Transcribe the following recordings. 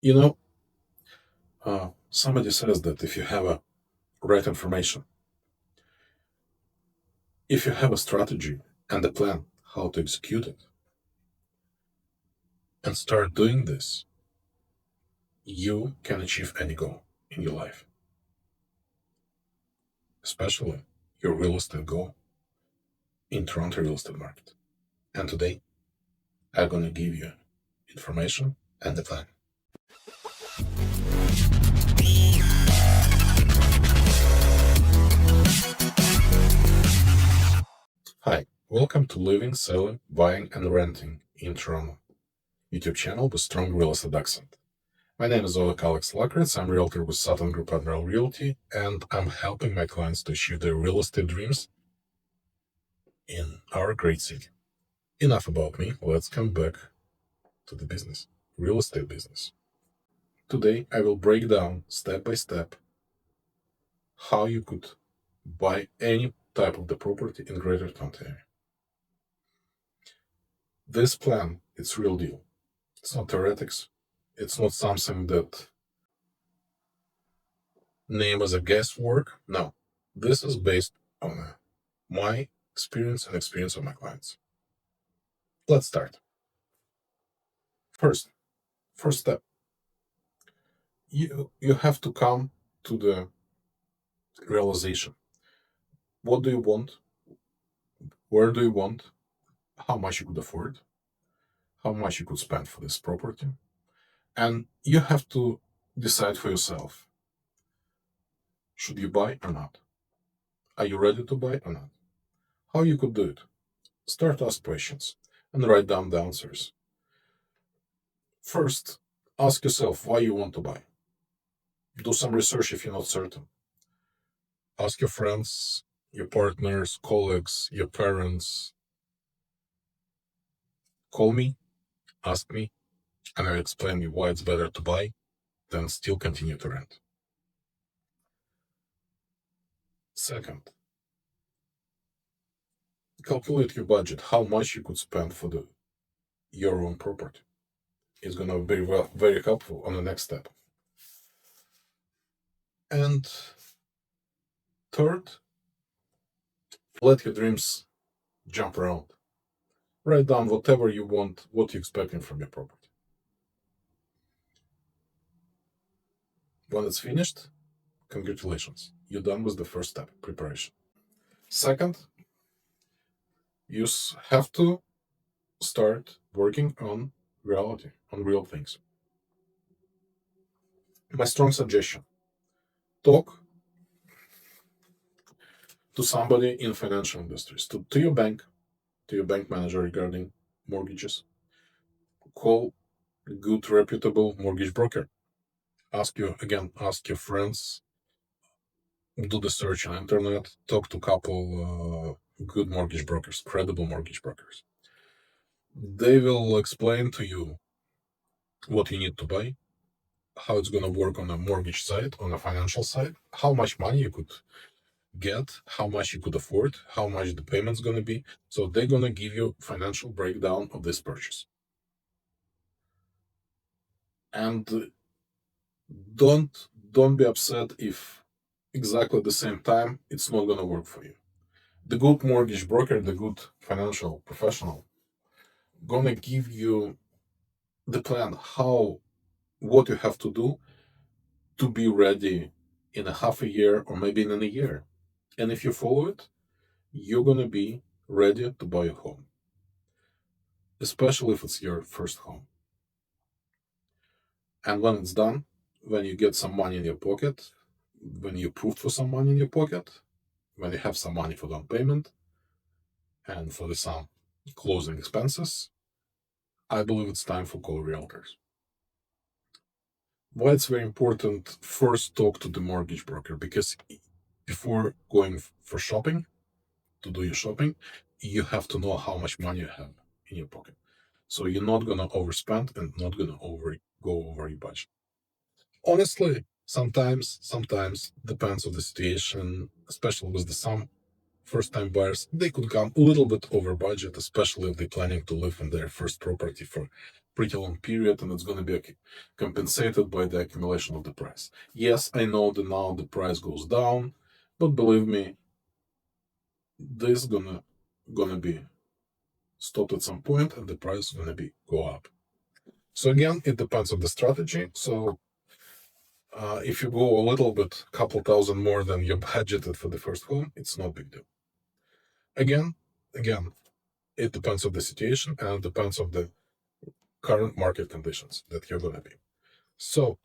You know, somebody says that if you have a right information, if you have a strategy and a plan how to execute it and start doing this, you can achieve any goal in your life, especially your real estate goal in Toronto real estate market. And today, I'm going to give you information and the plan. Hi, welcome to Living, Selling, Buying, and Renting in Toronto YouTube channel with strong real estate accent. My name is Alex Lakritz. I'm a realtor with Sutton Group Admiral Realty, and I'm helping my clients to achieve their real estate dreams in our great city. Enough about me. Let's come back to the business, real estate business. Today, I will break down step by step how you could buy any type of the property in Greater Toronto area. This plan, it's real deal. It's not theoretics. It's not something that name as a guesswork. No, this is based on my experience and experience of my clients. Let's start. First step, you have to come to the realization. What do you want? Where do you want? How much you could afford? How much you could spend for this property? And you have to decide for yourself. Should you buy or not? Are you ready to buy or not? How you could do it? Start ask questions and write down the answers. First, ask yourself why you want to buy. Do some research if you're not certain. Ask your friends, your partners, colleagues, your parents. Call me, ask me, and I'll explain you why it's better to buy than still continue to rent. Second, calculate your budget, how much you could spend for your own property. It's going to be very helpful on the next step. And third, let your dreams jump around. Write down whatever you want, what you're expecting from your property. When it's finished, congratulations, you're done with the first step, preparation. Second, you have to start working on reality, on real things. My strong suggestion, talk to somebody in financial industries, to your bank manager regarding mortgages. Call a good reputable mortgage broker. Ask your friends, do the search on internet, talk to a couple good mortgage brokers, credible mortgage brokers. They will explain to you what you need to buy, how it's going to work on a mortgage side, on a financial side, how much money you could get, how much you could afford, how much the payment's going to be. So they're going to give you financial breakdown of this purchase. And don't be upset if exactly at the same time it's not going to work for you. The good mortgage broker, the good financial professional, going to give you the plan what you have to do to be ready in a half a year or maybe in a year. And if you follow it, you're going to be ready to buy a home, especially if it's your first home. And when it's done, when you get some money in your pocket, when you approved for some money in your pocket, when you have some money for down payment and for some closing expenses, I believe it's time for call realtors. Why it's very important, first talk to the mortgage broker, because before going for shopping, to do your shopping, you have to know how much money you have in your pocket. So you're not going to overspend and not going to go over your budget. Honestly, sometimes depends on the situation, especially with the some first-time buyers, they could come a little bit over budget, especially if they're planning to live in their first property for pretty long period, and it's going to be compensated by the accumulation of the price. Yes, I know that now the price goes down, but believe me, this gonna be stopped at some point, and the price is gonna be go up. So again, it depends on the strategy. So if you go a little bit, couple thousand more than you budgeted for the first home, it's not big deal. Again, it depends on the situation and it depends on the current market conditions that you're gonna be. So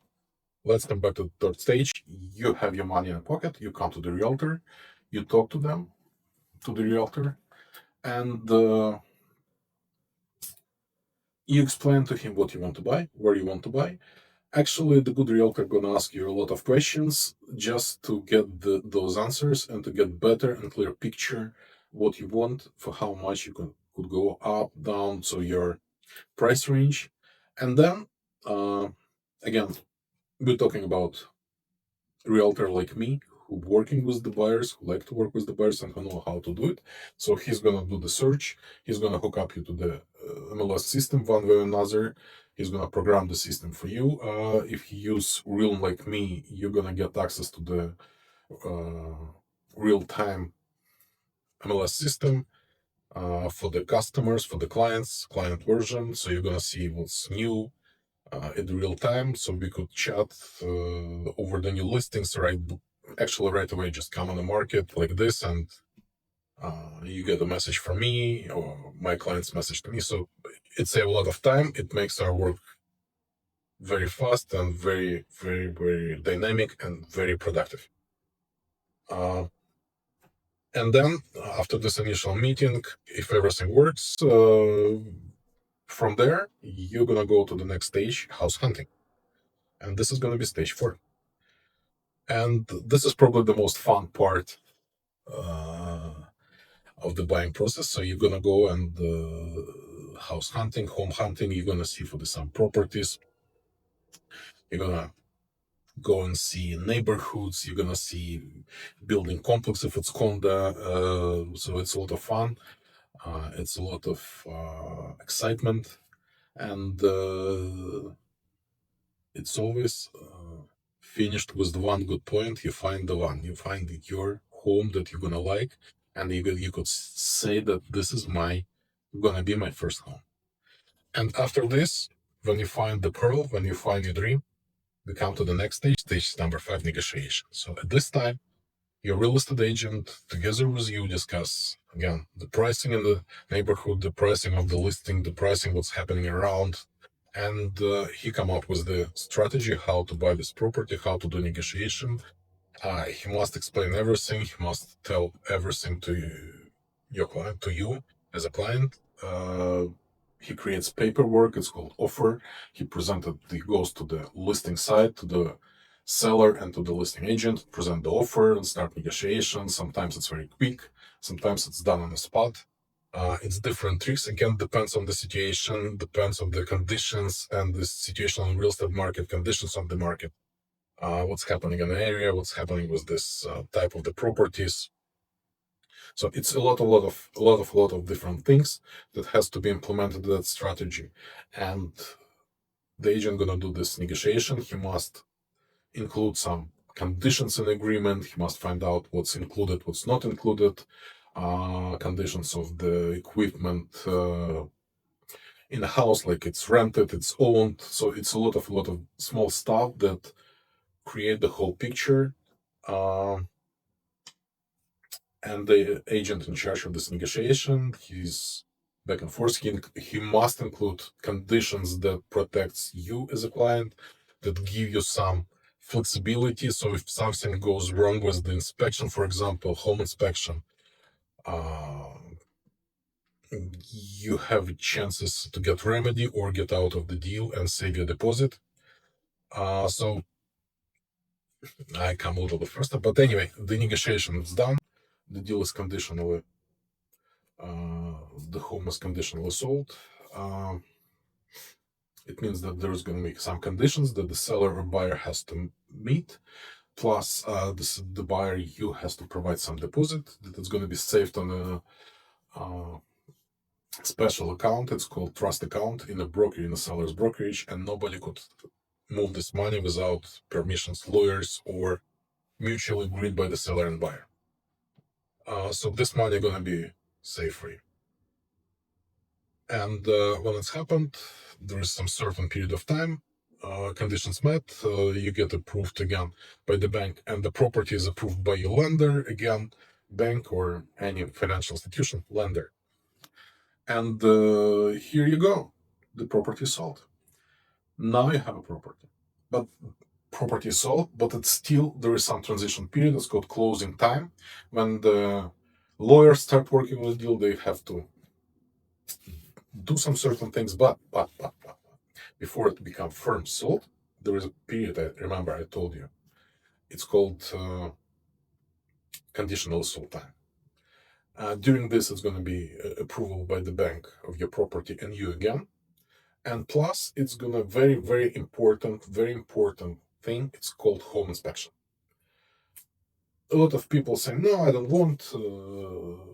let's come back to the third stage. You have your money in pocket. You come to the realtor. You talk to them, to the realtor, and you explain to him what you want to buy, where you want to buy. Actually, the good realtor gonna ask you a lot of questions just to get those answers and to get better and clear picture what you want, for how much you could go up, down, so your price range. And then again, we're talking about realtor like me, who working with the buyers, who like to work with the buyers and who know how to do it. So he's gonna do the search. He's gonna hook up you to the MLS system one way or another. He's gonna program the system for you. If you use Realm like me, you're gonna get access to the real-time MLS system for the customers, for the client version. So you're gonna see what's new, in real time, so we could chat over the new listings actually right away. Just come on the market like this, and you get a message from me or my client's message to me. So it saves a lot of time. It makes our work very fast and very, very, very dynamic and very productive. Uh, and then after this initial meeting, if everything works, from there you're gonna go to the next stage, house hunting, and this is gonna be stage 4. And this is probably the most fun part uh, of the buying process. So you're gonna go and house hunting, home hunting. You're gonna see for the some properties. You're gonna go and see neighborhoods. You're gonna see building complex if it's condo. So it's a lot of fun. It's a lot of excitement, and it's always finished with one good point. You find the one. You find your home that you're gonna like, and you could say that this is gonna be my first home. And after this, when you find the pearl, when you find your dream, we come to the next stage, stage number 5, negotiation. So at this time, your real estate agent, together with you, discuss again the pricing in the neighborhood, the pricing of the listing, the pricing what's happening around, and he come up with the strategy how to buy this property, how to do negotiation. He must explain everything. He must tell everything to your client, to you as a client. He creates paperwork. It's called offer. He goes to the listing site, to the seller and to the listing agent, present the offer and start negotiation. Sometimes it's very quick. Sometimes it's done on the spot. It's different tricks. Again, depends on the situation, depends on the conditions and the situation on real estate market, conditions of the market, what's happening in the area, what's happening with this type of the properties. So it's a lot of different things that has to be implemented in that strategy. And the agent gonna do this negotiation. He must include some conditions in agreement. He must find out what's included, what's not included, conditions of the equipment in the house, like it's rented, it's owned. So it's a lot of small stuff that create the whole picture. Uh, and the agent in charge of this negotiation, he's back and forth. He must include conditions that protects you as a client, that give you some flexibility. So if something goes wrong with the inspection, for example, home inspection, uh, you have chances to get remedy or get out of the deal and save your deposit. So I come a little bit faster, but anyway, the negotiation is done. The deal is conditionally, the home is conditionally sold. Uh, it means that there's going to be some conditions that the seller or buyer has to meet. Plus, the buyer, you has to provide some deposit that is going to be saved on a special account. It's called trust account in a broker, in a seller's brokerage, and nobody could move this money without permissions, lawyers, or mutually agreed by the seller and buyer. So this money gonna be safe for you. And when it's happened, there is some certain period of time, conditions met, you get approved again by the bank, and the property is approved by your lender, again, bank or any financial institution, lender. And here you go, the property is sold. Now you have a property. But property is sold, but it's still, there is some transition period, it's called closing time. When the lawyers start working with the deal, they have to do some certain things, but before it become firm sold, there is a period. I remember I told you, it's called conditional sold time. During this, it's going to be approval by the bank of your property and you again, and plus it's going to very important thing. It's called home inspection. A lot of people say no, I don't want,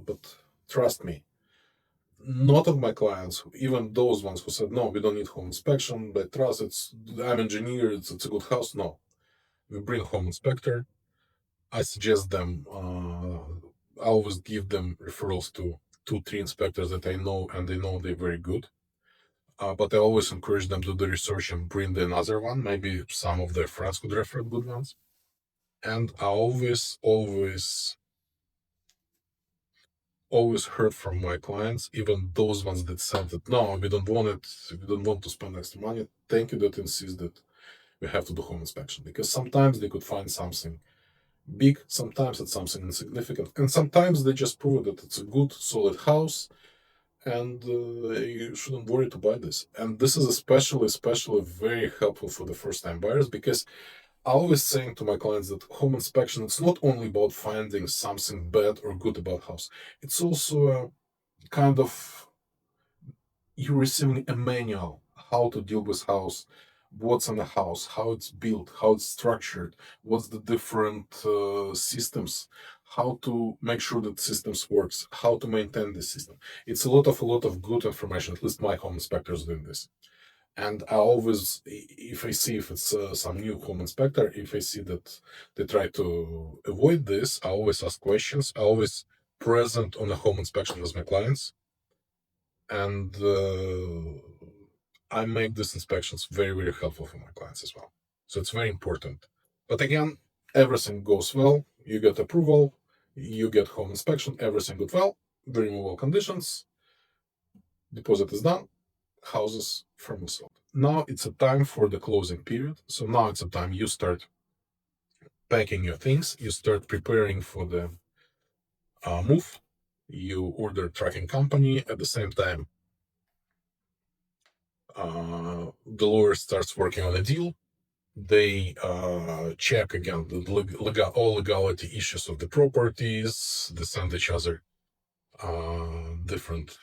but trust me, not of my clients, even those ones who said no, we don't need home inspection, but trust, I'm engineer, it's a good house. No, we bring home inspector. I suggest them. I always give them referrals to 2, 3 inspectors that I know, and they know they're very good. But I always encourage them to do the research and bring the another one. Maybe some of their friends could refer good ones. And I always heard from my clients, even those ones that said that no, we don't want it, we don't want to spend extra money. Thank you that insist that we have to do home inspection, because sometimes they could find something big, sometimes it's something insignificant, and sometimes they just prove that it's a good, solid house, and you shouldn't worry to buy this. And this is especially very helpful for the first-time buyers, because I always saying to my clients that home inspection, it's not only about finding something bad or good about house. It's also a kind of you receiving a manual how to deal with house, what's in the house, how it's built, how it's structured, what's the different systems, how to make sure that systems works, how to maintain the system. It's a lot of good information. At least my home inspectors doing this. And I always, if I see if it's some new home inspector, if I see that they try to avoid this, I always ask questions. I always present on a home inspection with my clients, and I make these inspections very helpful for my clients as well. So it's very important. But again, everything goes well. You get approval, you get home inspection, everything goes well. The removal conditions, deposit is done, houses firmly sold. Now it's a time for the closing period. So now it's a time you start packing your things, you start preparing for the move. You order tracking company at the same time. The lawyer starts working on a deal. They check again all legality issues of the properties. They send each other different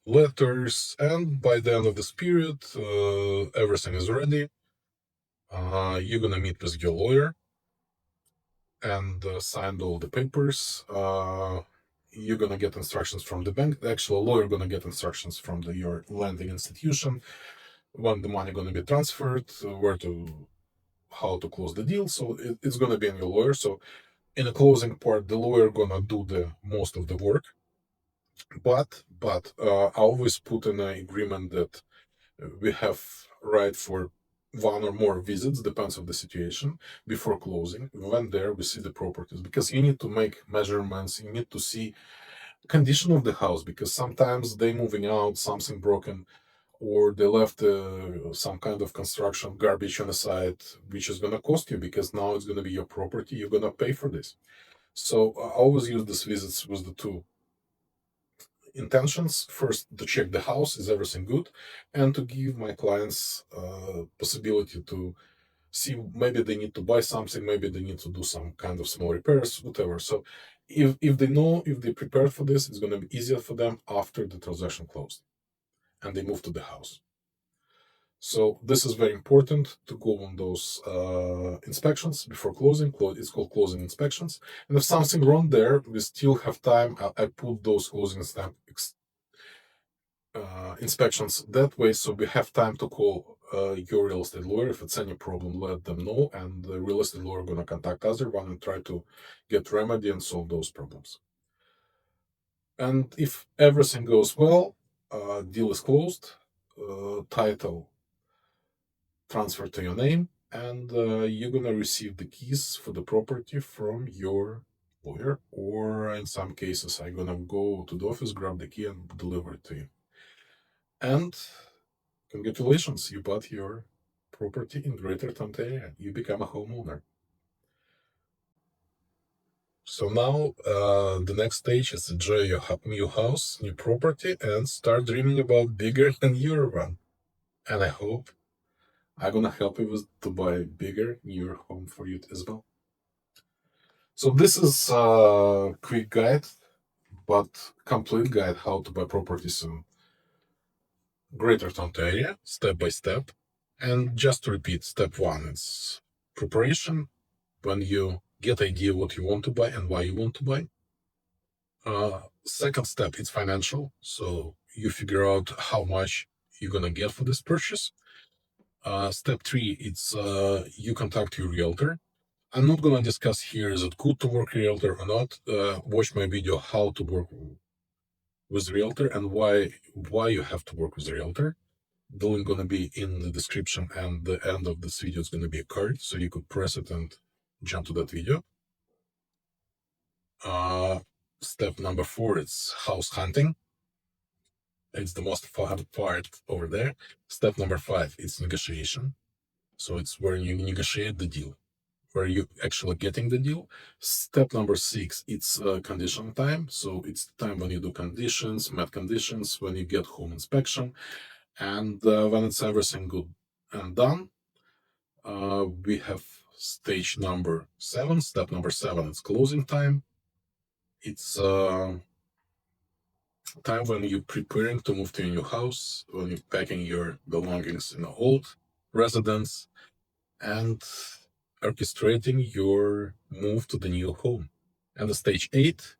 letters, and by the end of this period, everything is ready. You're gonna meet with your lawyer and sign all the papers. You're gonna get instructions from the bank. The actual lawyer gonna get instructions from your lending institution when the money gonna be transferred, where to, how to close the deal. So it's gonna be in your lawyer. So in the closing part, the lawyer gonna do the most of the work. But I always put in an agreement that we have right for one or more visits, depends on the situation, before closing. When there, we see the properties, because you need to make measurements, you need to see condition of the house, because sometimes they moving out, something broken, or they left some kind of construction garbage on the side, which is going to cost you, because now it's going to be your property, you're going to pay for this. So I always use these visits with the two intentions: first, to check the house, is everything good, and to give my clients possibility to see maybe they need to buy something, maybe they need to do some kind of small repairs, whatever. So if they know, if they prepared for this, it's going to be easier for them after the transaction closed and they move to the house. So this is very important to go on those inspections before closing. It's called closing inspections. And if something wrong there, we still have time. I put those closing inspections that way, so we have time to call your real estate lawyer. If it's any problem, let them know, and the real estate lawyer gonna contact other one and try to get remedy and solve those problems. And if everything goes well, deal is closed, title transfer to your name, and you're gonna receive the keys for the property from your lawyer, or in some cases, I'm gonna go to the office, grab the key, and deliver it to you. And congratulations, you bought your property in Greater Toronto area. You become a homeowner. So now the next stage is enjoy your new house, new property, and start dreaming about bigger and newer one. And I hope I'm gonna help you with to buy a bigger, newer home for you as well. So this is a quick guide, but complete guide how to buy properties in Greater Toronto area, step by step. And just to repeat, step one is preparation, when you get idea what you want to buy and why you want to buy. Second step, it's financial. So you figure out how much you're gonna get for this purchase. Step three, it's you contact your realtor. I'm not gonna discuss here is it good to work realtor or not. Watch my video how to work with realtor and why you have to work with realtor. The link gonna be in the description, and the end of this video is gonna be a card, so you could press it and jump to that video. Step number four, it's house hunting. It's the most fun part over there. Step number five, it's negotiation. So it's where you negotiate the deal, where you actually getting the deal. Step number six, it's condition time. So it's the time when you do conditions, met conditions, when you get home inspection, and when it's everything good and done, we have stage number seven. Step number seven, it's closing time. It's time when you're preparing to move to your new house, when you're packing your belongings in an old residence, and orchestrating your move to the new home. And the stage eight,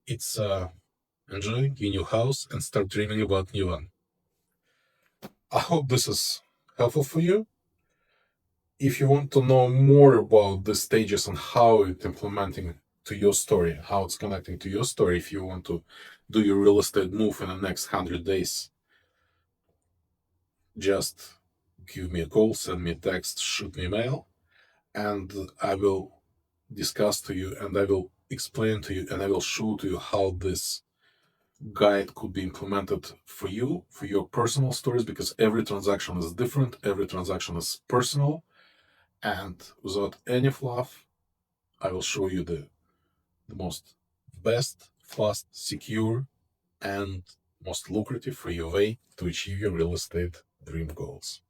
it's enjoying your new house and start dreaming about new one. I hope this is helpful for you. If you want to know more about the stages and how it's implementing to your story, how it's connecting to your story, if you want to do your real estate move in the next 100 days, just give me a call, send me a text, shoot me a mail, and I will discuss to you, and I will explain to you, and I will show to you how this guide could be implemented for you, for your personal stories, because every transaction is different, every transaction is personal, and without any fluff, I will show you the most best, fast, secure, and most lucrative for your way to achieve your real estate dream goals.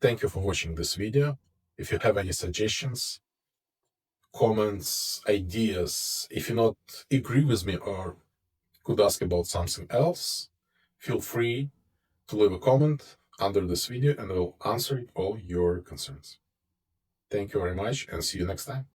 Thank you for watching this video. If you have any suggestions, comments, ideas, if you not agree with me or could ask about something else, feel free to leave a comment under this video and I will answer all your concerns. Thank you very much and see you next time.